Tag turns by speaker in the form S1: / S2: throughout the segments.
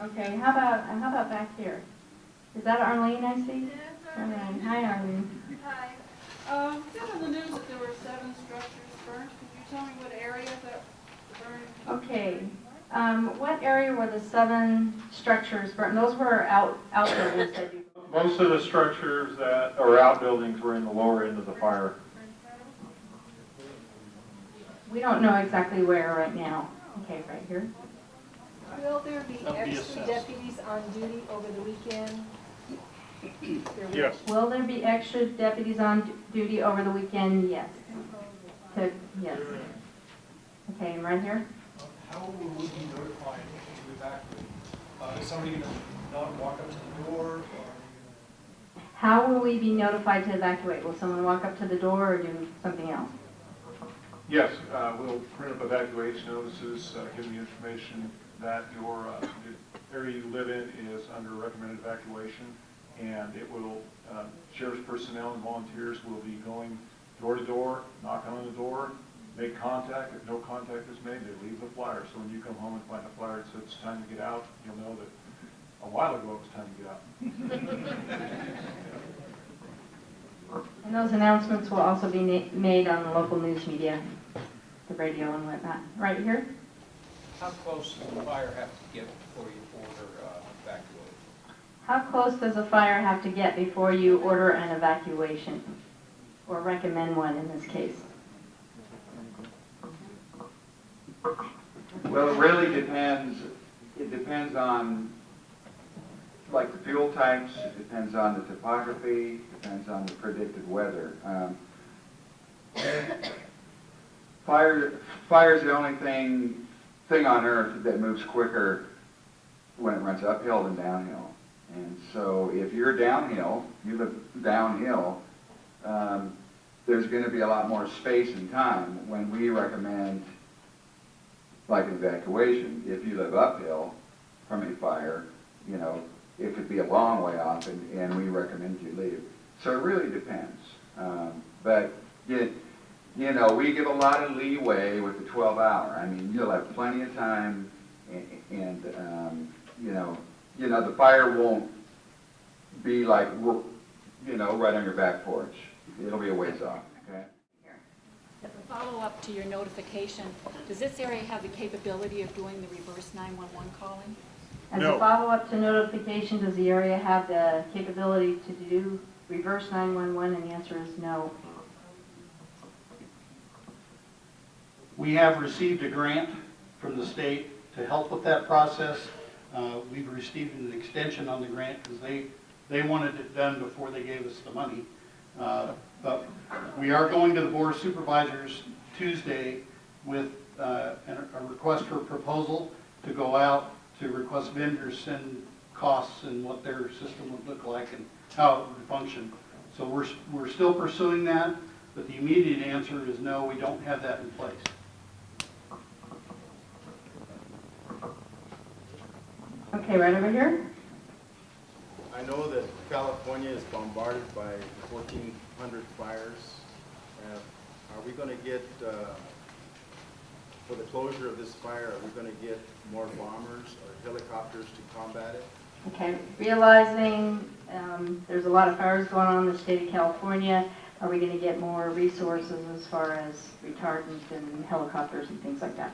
S1: Okay, how about back here? Is that Arlene I see?
S2: Yeah, it's
S1: All
S2: Arlene.
S1: right. Hi, Arlene.
S2: Hi. Said on the news that there were 7 structures burned. Could you tell me what area that burned?
S1: Okay. What area were the 7 structures burned? Those were outbuildings that you...
S3: Most of the structures that are outbuildings were in the lower end of the fire.
S1: We don't know exactly where right now. Okay, right here.
S4: Will there be
S5: That'll be
S4: extra
S5: assessed.
S4: deputies on duty over the weekend?
S3: Yes.
S1: Will there be extra deputies on duty over the weekend? Yes. Yes. Okay, and right here?
S5: How will we be notified to evacuate? Is somebody going to not walk up to the door? Or are they
S1: How will we be notified to evacuate? Will someone walk up to the door or do something else?
S3: Yes, we'll print up evacuation notices, give you information that your the area you live in is under recommended evacuation, and it will, sheriff's personnel and volunteers will be going door to door, knock on the door, make contact. If no contact is made, they leave the flyer. So when you come home and find a flyer that says it's time to get out, you'll know that a while ago it was time to get out.
S1: And those announcements will also be made on the local news media, the radio and whatnot. Right here?
S6: How close does the fire have to get before you order evacuation?
S1: How close does a fire have to get before you order an evacuation? Or recommend one in this case?
S7: Well, it really depends. It depends on, like, the fuel types, it depends on the topography, depends on the predicted weather. Fire's the only thing on earth that moves quicker when it runs uphill than downhill. And so if you're downhill, you live downhill, there's going to be a lot more space and time when we recommend, like, an evacuation. If you live uphill from a fire, you know, it could be a long way off, and we recommend you leave. So it really depends. But, you know, we give a lot of leeway with the 12-hour. I mean, you'll have plenty of time, and you know, the fire won't be like, you know, right on your back porch. It'll be a ways off, okay?
S8: As a follow-up to your notification, does this area have the capability of doing the reverse 911 calling?
S1: As
S3: No.
S1: a follow-up to notification, does the area have the capability to do reverse 911? And the answer is no.
S9: We have received a grant from the state to help with that process. We've received an extension on the grant because they wanted it done before they gave us the money. But we are going to the Board of Supervisors Tuesday with a request for a proposal to go out to request vendors send costs and what their system would look like and how it would function. So we're still pursuing that, but the immediate answer is no, we don't have that in place.
S1: Okay, right over here.
S10: I know that California is bombarded by 1,400 fires. Are we going to get, for the closure of this fire, are we going to get more bombers or helicopters to combat it?
S1: Okay, realizing there's a lot of fires going on in the state of California, are we going to get more resources as far as retardant and helicopters and things like that?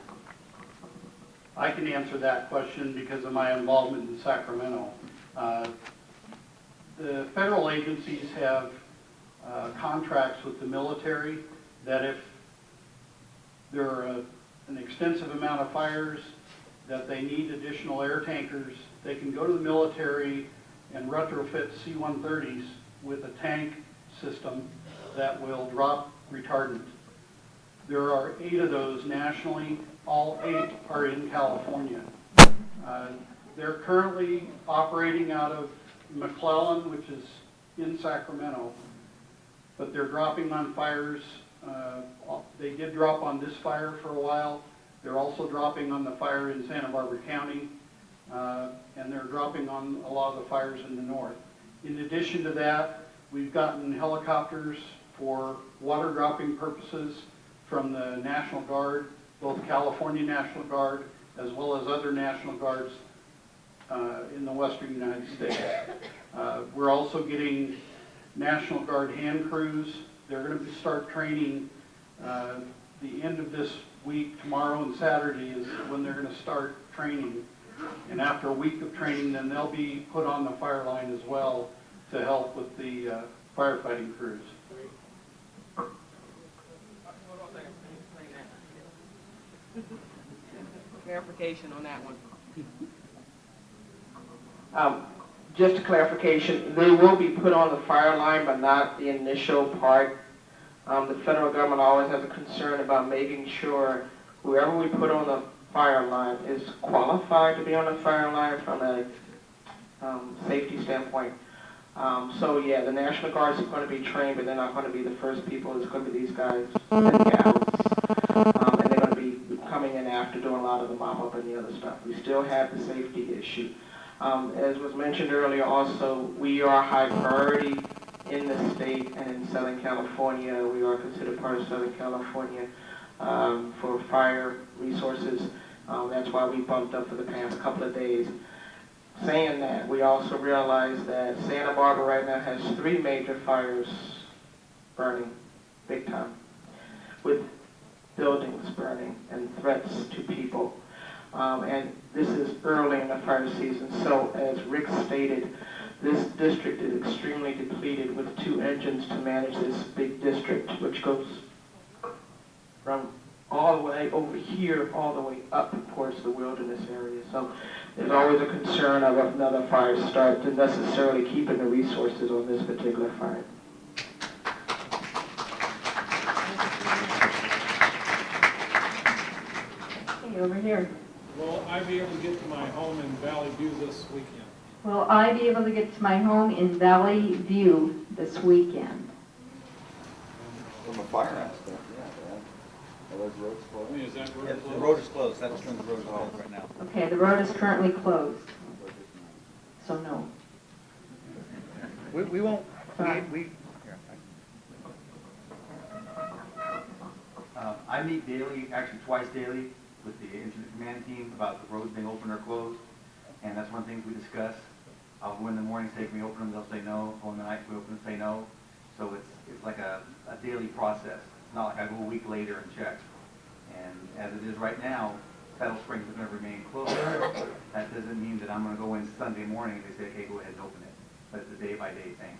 S9: I can answer that question because of my involvement in Sacramento. The federal agencies have contracts with the military that if there are an extensive amount of fires that they need additional air tankers, they can go to the military and retrofit C-130s with a tank system that will drop retardant. There are 8 of those nationally. All 8 are in California. They're currently operating out of McClellan, which is in Sacramento, but they're dropping on fires. They did drop on this fire for a while. They're also dropping on the fire in Santa Barbara County, and they're dropping on a lot of the fires in the north. In addition to that, we've gotten helicopters for water dropping purposes from the National Guard, both California National Guard as well as other National Guards in the western United States. We're also getting National Guard hand crews. They're going to start training the end of this week. Tomorrow and Saturday is when they're going to start training. And after a week of training, then they'll be put on the fire line as well to help with the firefighting crews.
S11: Clarification on that one.
S12: Just a clarification, they will be put on the fire line, but not the initial part. The federal government always has a concern about making sure whoever we put on the fire line is qualified to be on the fire line from a safety standpoint. So yeah, the National Guard is going to be trained, but they're not going to be the first people. It's going to be these guys and gals. And they're going to be coming in after doing a lot of the mop-up and the other stuff. We still have the safety issue. As was mentioned earlier also, we are high priority in the state and in Southern California. We are considered part of Southern California for fire resources. That's why we bumped up for the past couple of days. Saying that, we also realize that Santa Barbara right now has 3 major fires burning big time, with buildings burning and threats to people. And this is early in the fire season, so as Rick stated, this district is extremely depleted with 2 engines to manage this big district, which goes from all the way over here, all the way up towards the wilderness area. So there's always a concern of another fire start to necessarily keeping the resources on this particular fire.
S1: Hey, over here.
S13: Will I be able to get to my home in Valley View this weekend?
S1: Will I be able to get to my home in Valley View this weekend?
S7: From a fire aspect, yeah. Are those roads
S13: I
S7: closed?
S13: mean, is that road
S6: Yeah,
S13: closed?
S6: the road is closed, that's when the road is closed right now.
S1: Okay, the road is currently closed, so no.
S6: We won't,
S1: Fine.
S14: I meet daily, actually twice daily, with the incident command team about the roads being open or closed, and that's one thing we discuss. I'll go in the morning, say, can we open them? They'll say no. Go in the night, we open them, say no. So it's like a daily process. It's not like I go a week later and check. And as it is right now, Saddle Springs is going to remain closed. That doesn't mean that I'm going to go in Sunday morning and they say, okay, go ahead and open it. But it's a day-by-day thing.